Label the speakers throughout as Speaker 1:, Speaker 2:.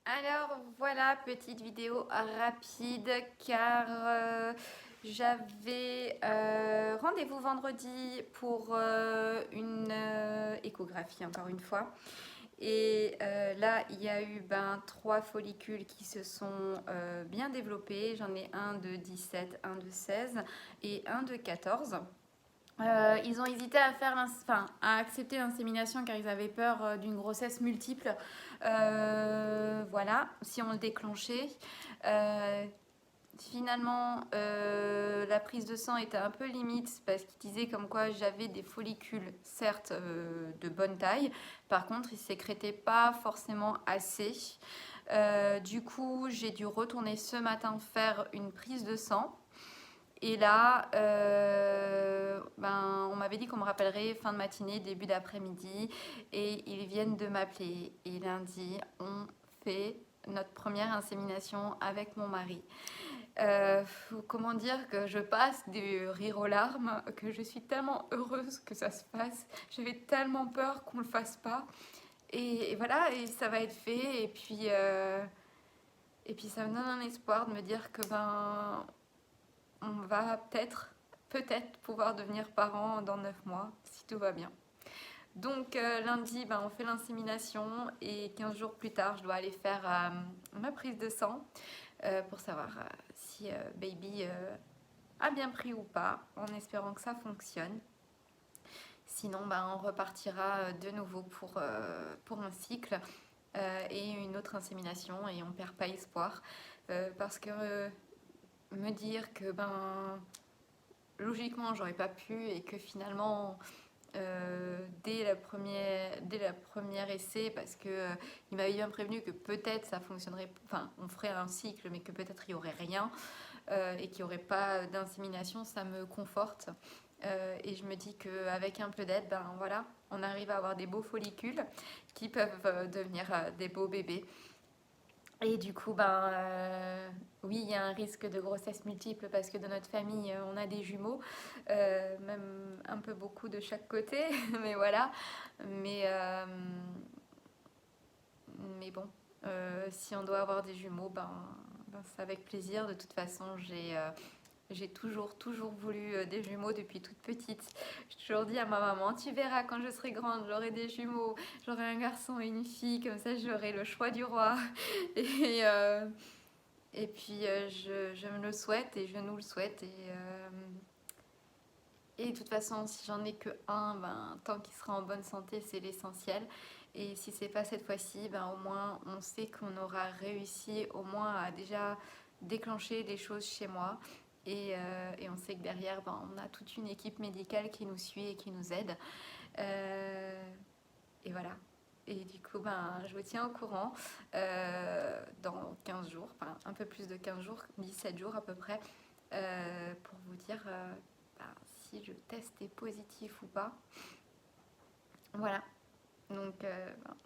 Speaker 1: Alors voilà, petite vidéo rapide car j'avais rendez-vous vendredi pour une échographie encore une fois. Et là, il y a eu 3 follicules qui se sont bien développés. J'en ai un de 17, un de 16 et un de 14. Ils ont hésité à à accepter l'insémination car ils avaient peur d'une grossesse multiple. Voilà, si on le déclenchait. Euh, Finalement, la prise de sang était un peu limite parce qu'ils disaient comme quoi j'avais des follicules, certes de bonne taille, par contre ils sécrétaient pas forcément assez. Du coup, j'ai dû retourner ce matin faire une prise de sang. Et là, on m'avait dit qu'on me rappellerait fin de matinée, début d'après-midi, et ils viennent de m'appeler. Et lundi, on fait notre première insémination avec mon mari. Comment dire que je passe du rire aux larmes, que je suis tellement heureuse que ça se fasse. J'avais tellement peur qu'on le fasse pas. Et voilà, et ça va être fait. Et puis ça me donne un espoir de me dire que on va peut-être pouvoir devenir parent dans 9 mois, si tout va bien. Donc lundi, on fait l'insémination et 15 jours plus tard, je dois aller faire ma prise de sang pour savoir si baby a bien pris ou pas, en espérant que ça fonctionne. Sinon, on repartira de nouveau pour un cycle et une autre insémination et on perd pas espoir parce que me dire que logiquement j'aurais pas pu et que finalement dès la première essai parce que il m'avait bien prévenu que peut-être ça fonctionnerait, enfin on ferait un cycle mais que peut-être il y aurait rien et qu'il n'y aurait pas d'insémination, ça me conforte et je me dis qu'avec un peu d'aide, voilà, on arrive à avoir des beaux follicules qui peuvent devenir des beaux bébés. Et du coup, oui, il y a un risque de grossesse multiple parce que dans notre famille, on a des jumeaux, même un peu beaucoup de chaque côté, mais voilà. Mais, euh, mais bon, si on doit avoir des jumeaux, c'est avec plaisir. De toute façon, j'ai toujours voulu des jumeaux depuis toute petite. J'ai toujours dit à ma maman, tu verras quand je serai grande, j'aurai des jumeaux, j'aurai un garçon et une fille, comme ça j'aurai le choix du roi. Et, euh, et puis je me le souhaite et je nous le souhaite. Et de toute façon, si j'en ai que un, tant qu'il sera en bonne santé, c'est l'essentiel. Et si c'est pas cette fois-ci, au moins on sait qu'on aura réussi au moins à déjà déclencher des choses chez moi. Et on sait que derrière, on a toute une équipe médicale qui nous suit et qui nous aide. Euh, et voilà. Et du coup, je vous tiens au courant dans 15 jours, enfin un peu plus de 15 jours, 17 jours à peu près, pour vous dire si je teste est positif ou pas. Voilà. Donc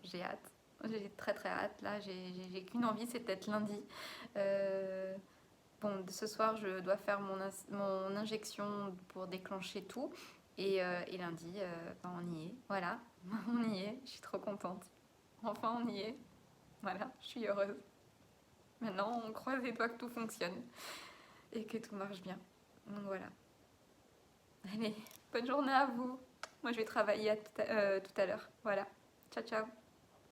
Speaker 1: j'ai hâte. J'ai très très hâte. Là, j'ai qu'une envie, c'est peut-être lundi. Euh, ce soir, je dois faire mon injection pour déclencher tout. Et lundi, on y est. Voilà, on y est. Je suis trop contente. Enfin, on y est. Voilà, je suis heureuse. Maintenant, on croise les doigts que tout fonctionne et que tout marche bien. Donc voilà. Allez, bonne journée à vous. Moi, je vais travailler tout à l'heure. Voilà. Ciao, ciao.